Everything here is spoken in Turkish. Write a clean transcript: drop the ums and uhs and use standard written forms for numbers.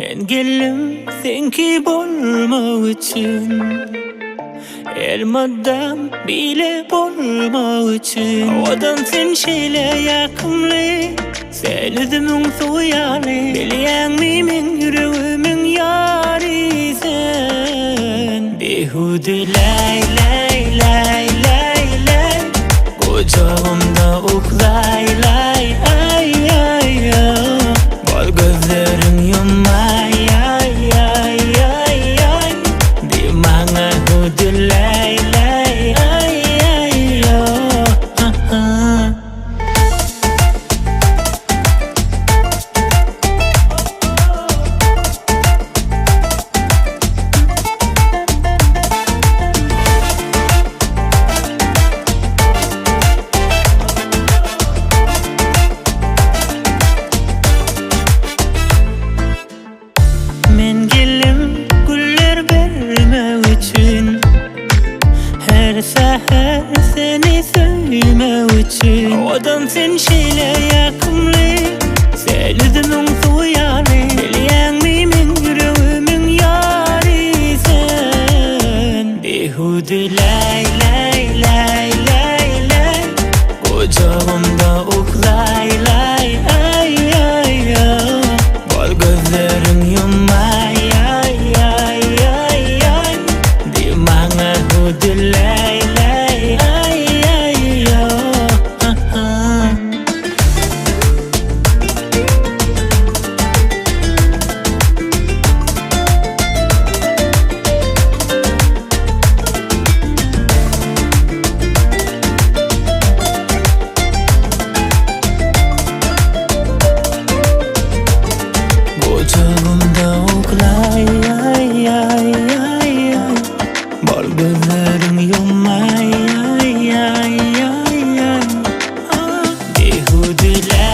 Men gelim senki bolmak üçün, elmadan bile bolmak üçün. Odan sen şeyle yakımlı, sen üzümün soyalı. Bilyen mi men yüreğimin yari sen. Behude lay lay lay lay lay, kucağımda uklay lay ay ay ay. Bal gözlerin yummay ay ay ay ay. Dimana hude lay lay ay ay ay. Men gelim güller vermek üçün, her seher seni sevmek üçün. Odan sen şeyle yakımlı, sen üzümün soyalı. Bilyen mi men yüreğimin yari sen. Behude lay lay lay lay lay, kucağımda uklay lay ay ay ay. Bal gözlerin yummay ay ay ay ay. Dimana hude lay lay ay ay ay. Kucağımda uklay ay ay ay ay. Bal gözlerim yummay ay ay ay ay. Behude lay